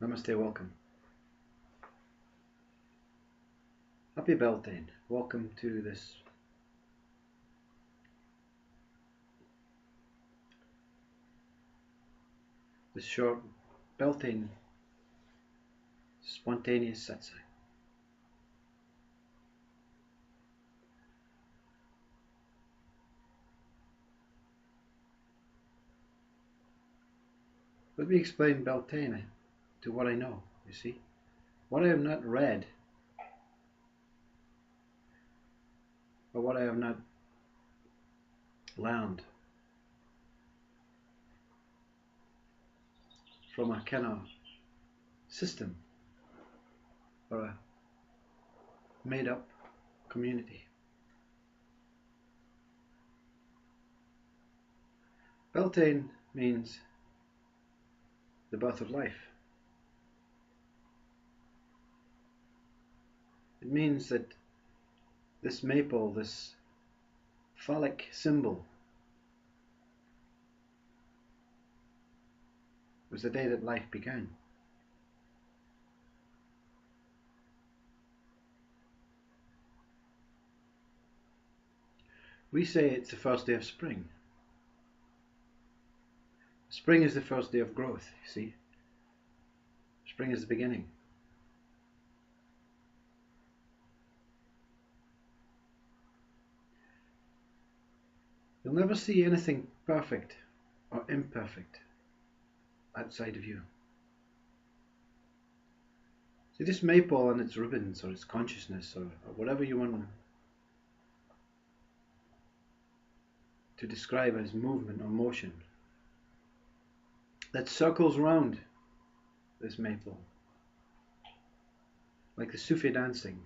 Namaste, welcome. Happy Beltane. Welcome to this short Beltane spontaneous satsang. Let me explain Beltane to what I know, you see. What I have not read, or what I have not learned from a kind of system or a made up community. Beltane means the birth of life. It means that this maypole, this phallic symbol, was the day that life began. We say it's the first day of spring. Spring is the first day of growth, you see. Spring is the beginning. You'll never see anything perfect or imperfect outside of you. See, this maypole and its ribbons or its consciousness or whatever you want to describe as movement or motion that circles round this maypole like the Sufi dancing.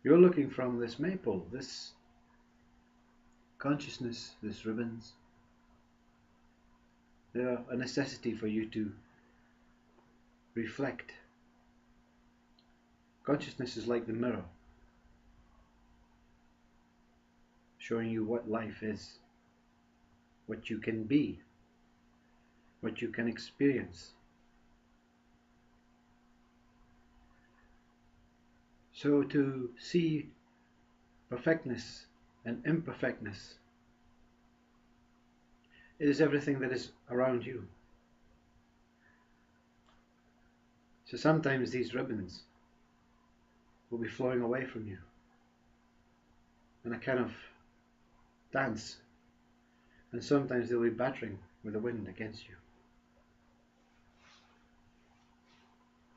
You're looking from this maypole, this consciousness, this ribbons. They're a necessity for you to reflect. Consciousness is like the mirror, showing you what life is, what you can be, what you can experience. So to see perfectness and imperfectness, it is everything that is around you. So sometimes these ribbons will be flowing away from you in a kind of dance, and sometimes they'll be battering with the wind against you.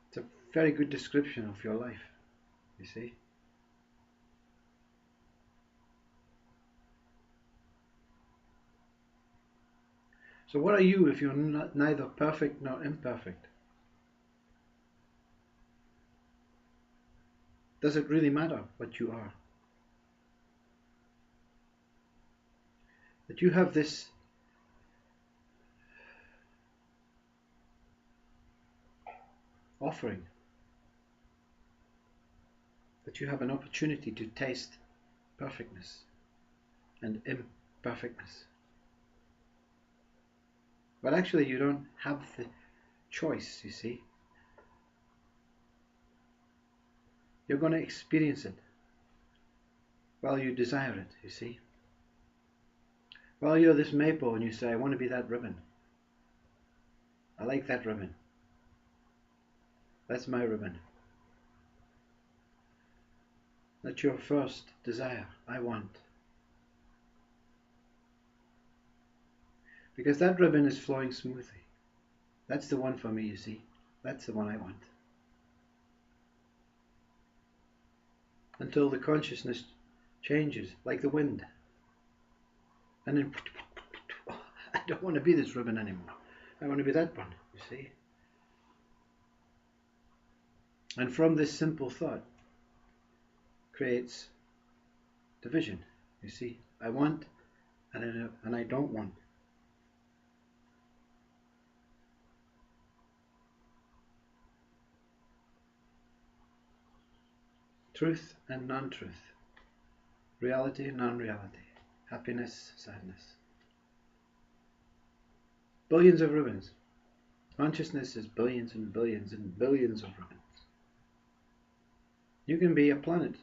It's a very good description of your life, you see. So what are you if you're neither perfect nor imperfect? Does it really matter what you are? That you have this offering, that you have an opportunity to taste perfectness and imperfectness. But actually you don't have the choice, you see. You're going to experience it while you desire it, you see. While you're this maypole and you say, I want to be that ribbon. I like that ribbon. That's my ribbon. That's your first desire. I want. Because that ribbon is flowing smoothly. That's the one for me, you see. That's the one I want. Until the consciousness changes, like the wind. And then, I don't want to be this ribbon anymore. I want to be that one, you see. And from this simple thought creates division, you see. I want and I don't want. Truth and non-truth. Reality and non-reality. Happiness, sadness. Billions of ribbons. Consciousness is billions and billions and billions of ribbons. You can be a planet.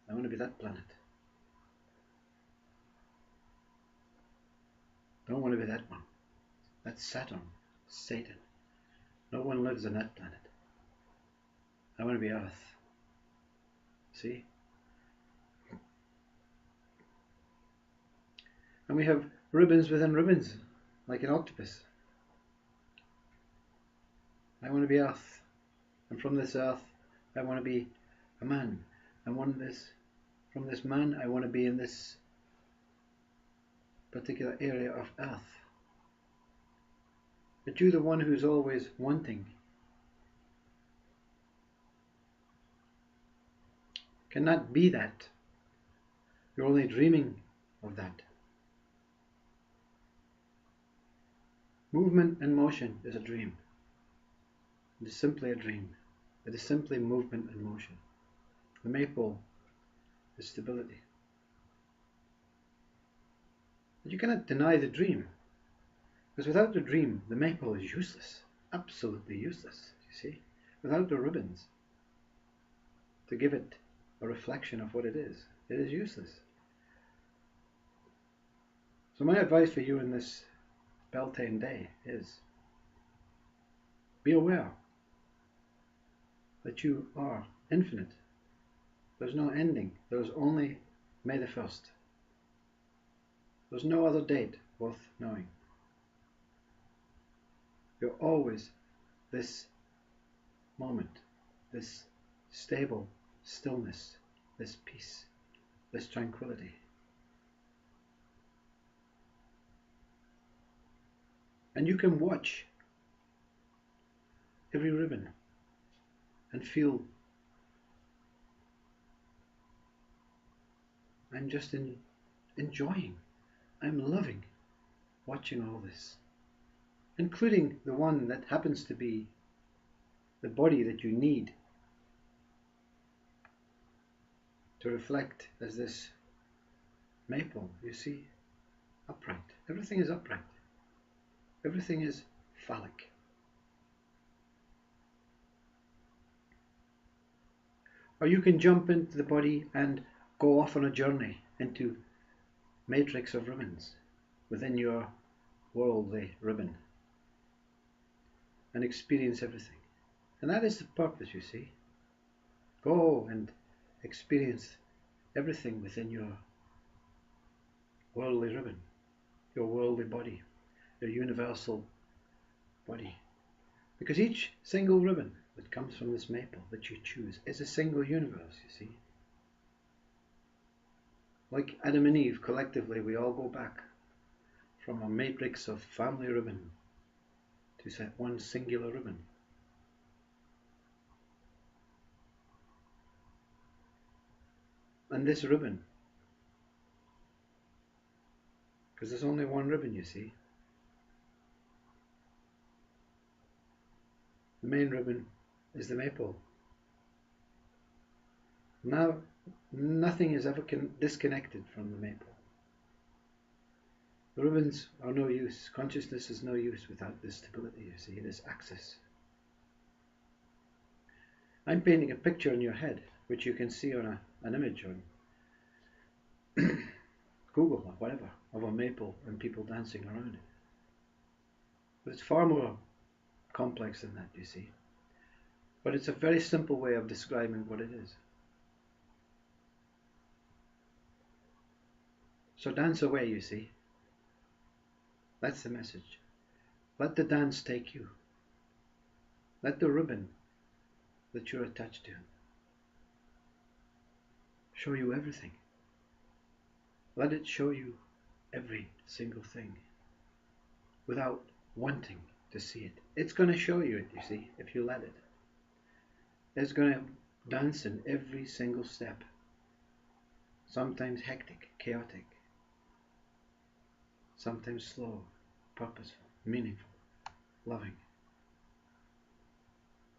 I want to be that planet. Don't want to be that one. That's Saturn, Satan. No one lives on that planet. I want to be Earth. See? And we have ribbons within ribbons, like an octopus. I want to be Earth. And from this Earth, I want to be a man. From this man, I want to be in this particular area of Earth. But you're the one who's always wanting. Cannot be that. You're only dreaming of that. Movement and motion is a dream. It is simply a dream. It is simply movement and motion. The Maypole is stability. But you cannot deny the dream. Because without the dream, the Maypole is useless. Absolutely useless, you see. Without the ribbons to give it a reflection of what it is useless. So my advice for you in this Beltane day is be aware that you are infinite. There's no ending. There's only May the 1st. There's no other date worth knowing. You're always this moment, this stable stillness, this peace, this tranquility. And you can watch every ribbon and feel I'm just enjoying, I'm loving watching all this, including the one that happens to be the body that you need to reflect as this Maypole, you see, upright. Everything is upright. Everything is phallic. Or you can jump into the body and go off on a journey into matrix of ribbons within your worldly ribbon and experience everything. And that is the purpose, you see. Go and experience everything within your worldly ribbon, your worldly body, your universal body. Because each single ribbon that comes from this Maypole that you choose is a single universe, you see. Like Adam and Eve, collectively we all go back from a matrix of family ribbon to set one singular ribbon. And this ribbon, because there's only one ribbon, you see. The main ribbon is the Maypole. Now, nothing is ever disconnected from the Maypole. The ribbons are no use. Consciousness is no use without this stability, you see, this axis. I'm painting a picture in your head, which you can see on an image on Google or whatever, of a Maypole and people dancing around it. But it's far more complex than that, you see. But it's a very simple way of describing what it is. So dance away, you see. That's the message. Let the dance take you. Let the ribbon that you're attached to show you everything. Let it show you every single thing without wanting to see it. It's going to show you it, you see, if you let it. It's going to dance in every single step. Sometimes hectic, chaotic. Sometimes slow, purposeful, meaningful, loving.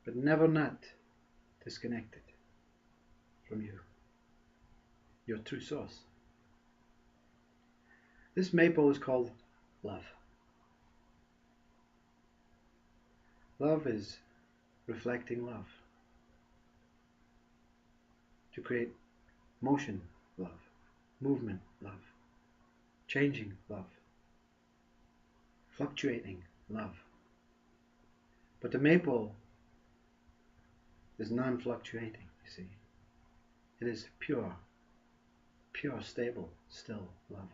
But never not disconnected from you, your true source. This Maypole is called love. Love is reflecting love. To create motion, love. Movement, love. Changing, love. Fluctuating, love. But the Maypole is non-fluctuating, you see. It is pure, stable, still love.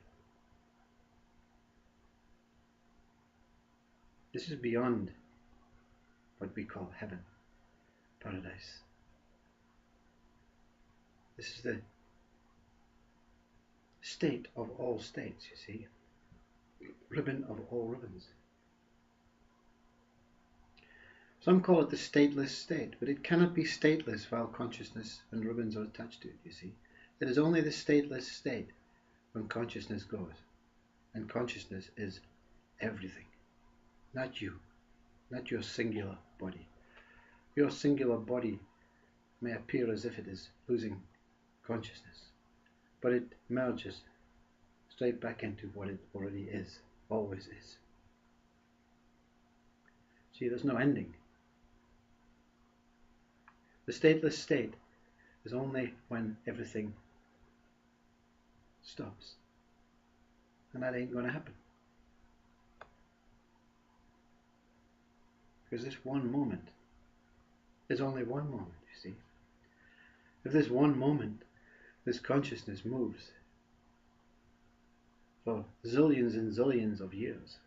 This is beyond what we call heaven, paradise. This is the state of all states, you see. Ribbon of all ribbons. Some call it the stateless state, but it cannot be stateless while consciousness and ribbons are attached to it, you see. It is only the stateless state when consciousness goes. And consciousness is everything. Not you. Not your singular body. Your singular body may appear as if it is losing consciousness, but it merges straight back into what it already is, always is. See, there's no ending. The stateless state is only when everything stops. And that ain't going to happen. Because this one moment is only one moment, you see. If this one moment, this consciousness moves for zillions and zillions of years,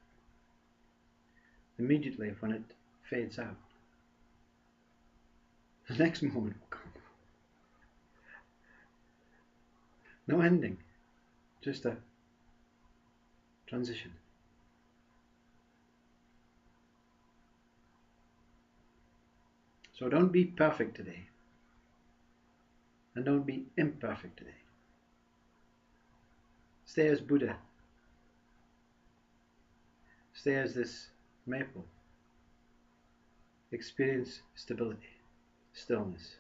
immediately when it fades out, the next moment will come. No ending, just a transition. So don't be perfect today, and don't be imperfect today. Stay as Buddha. Stay as this Maypole. Experience stability, stillness,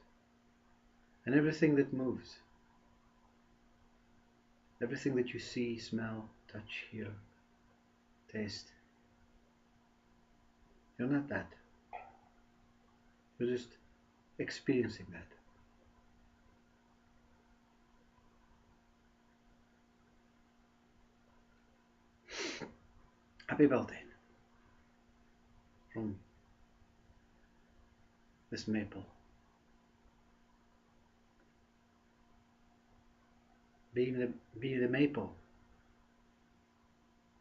and everything that moves. Everything that you see, smell, touch, hear, taste. You're not that. You're just experiencing that. Happy Beltane from this Maypole. Be the Maypole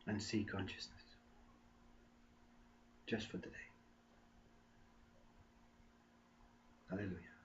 and see consciousness just for today. Hallelujah.